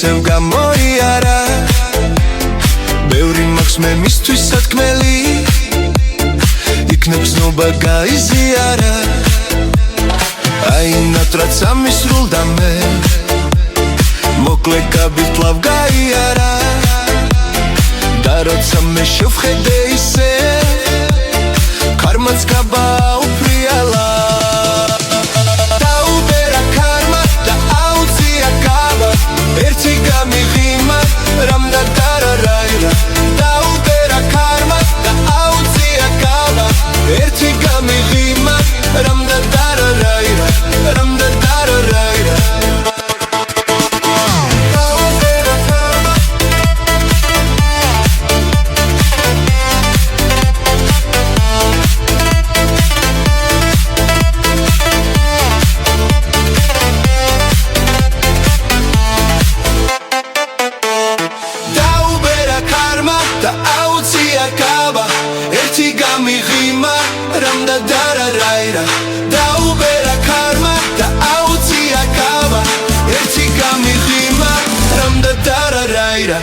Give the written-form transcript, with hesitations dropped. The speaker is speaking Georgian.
ისევ გამოიარა ბევრი მაქვს მე მისთვის სათქმელი იქნებ ზნობა გაიზიარა აი ნატრად სამისრულდა მე მოკლე გაბით ლავ გაიარა და როცა მე შევხედე ისე ქარმაც გაბაუფრიალა დაუბერა ქარმა და აუწია გავა ერთი გამიღიმა რამდა დარარაირა დაუბერა ქარმა და აუწია გავა ერთი გამიღიმა რამდა დარარაირა რამდა დარარაირა და აუწია გავა ერთი გამიღიმა რამდა დარარაირა დაუბერა ქარმა და აუწია გავა ერთი გამიღიმა რამდა დარარაირა